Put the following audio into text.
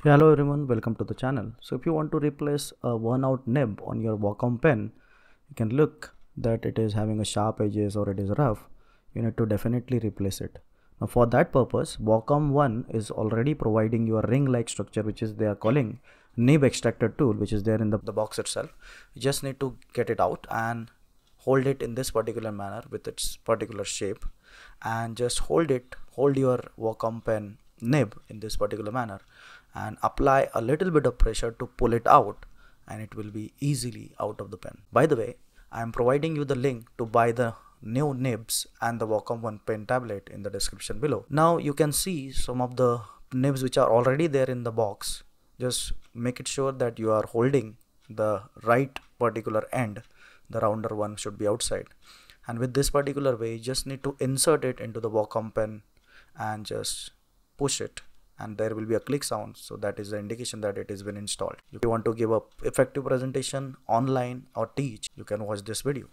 Hello everyone, welcome to the channel. So if you want to replace a worn out nib on your Wacom pen, you can look that it is having a sharp edges or it is rough. You need to definitely replace it. Now for that purpose, Wacom 1 is already providing you a ring like structure, which is they are calling nib extractor tool, which is there in the box itself. You just need to get it out and hold it in this particular manner with its particular shape, and just hold your Wacom pen nib in this particular manner and apply a little bit of pressure to pull it out, and it will be easily out of the pen. By the way, I am providing you the link to buy the new nibs and the Wacom 1 pen tablet in the description below. Now you can see some of the nibs which are already there in the box. Just make it sure that you are holding the right particular end. The rounder one should be outside, and with this particular way you just need to insert it into the Wacom pen and just push it, and there will be a click sound, so that is the indication that it has been installed. If you want to give a effective presentation online or teach, you can watch this video.